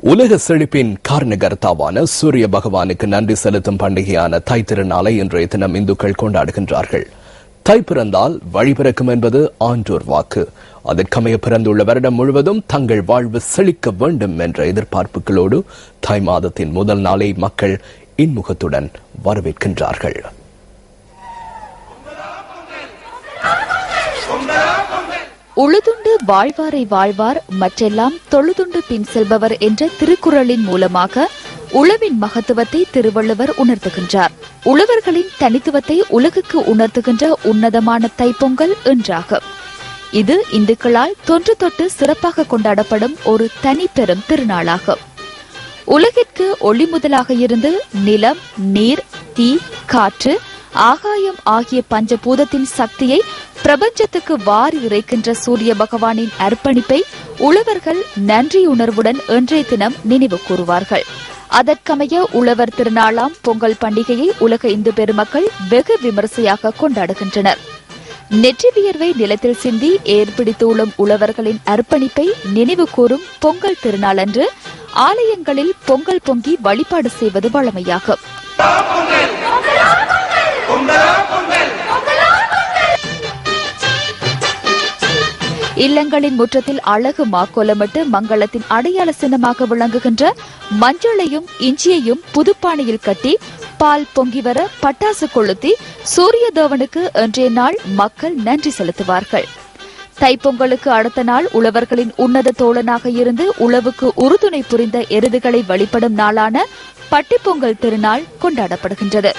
உலக செழிப்பின் காரணகர்த்தாவான சூரிய பகவானுக்கு நன்றி செலுத்தும் பண்டிகையான தை திருநாளை இன்றைய தினம் இந்துக்கள் கொண்டாடுகின்றார்கள். தை பிறந்தால் வழி பிறக்கும் என்பது ஆன்றோர் வாக்கு. அதற்கமைய பிறந்துள்ள வருடம் முழுவதும் தங்கள் வாழ்வு செழிக்க வேண்டும் என்ற எதிர்பார்ப்புகளோடு தை மாதத்தின் முதல் நாளை மக்கள் இன்முகத்துடன் வரவேற்கின்றார்கள். உழுதுண்டு வாழ்வாரை வாழ்வார் மற்றெல்லாம் தொழுதுண்டு பின் செல்பவர் என்ற திருக்குறளின் மூலமாக உழவின் மகத்துவத்தை திருவள்ளுவர் உணர்த்துகின்றார். உழவர்களின் தனித்துவத்தை உலகுக்கு உணர்த்துகின்ற உன்னதமான தைப்பொங்கல் என்றாகும். இது இந்துக்களால் தொன்று தொட்டு சிறப்பாக கொண்டாடப்படும் ஒரு தனி பெரும் திருநாளாகும். உலகிற்கு ஒளி முதலாக இருந்து நிலம், நீர், தீ, காற்று, ஆகாயம் ஆகிய பஞ்சபூதத்தின் சக்தியை பிரபஞ்சத்துக்கு வாரி இறைக்கின்ற சூரிய பகவானின் அர்ப்பணிப்பை உழவர்கள் நன்றியுணர்வுடன் இன்றைய தினம் நினைவு கூறுவார்கள். அதற்கமைய உழவர் திருநாளாம் பொங்கல் பண்டிகையை உலக இந்து பெருமக்கள் வெகு விமரிசையாக கொண்டாடுகின்றனர். நெற்றி வியர்வை நிலத்தில் சிந்தி ஏற்பிடித்துள்ளும் உழவர்களின் அர்ப்பணிப்பை நினைவு கூறும் பொங்கல் திருநாள் அன்று ஆலயங்களில் பொங்கல் பொங்கி வழிபாடு செய்வது வழமையாகும். இல்லங்களின் முற்றத்தில் அழகு மாக்கோலமிட்டு மங்களத்தின் அடையாள சின்னமாக விளங்குகின்ற மஞ்சளையும் இஞ்சியையும் புதுப்பானையில் கட்டி பால் பொங்கி வர பட்டாசு கொளுத்தி சூரிய தேவனுக்கு இன்றைய நாள் மக்கள் நன்றி செலுத்துவார்கள். தைப்பொங்கலுக்கு அடுத்த நாள் உழவர்களின் உன்னத தோழனாக இருந்து உழவுக்கு உறுதுணை புரிந்த எருதுகளை வழிபடும் நாளான பட்டிப்பொங்கல் திருநாள் கொண்டாடப்படுகின்றது.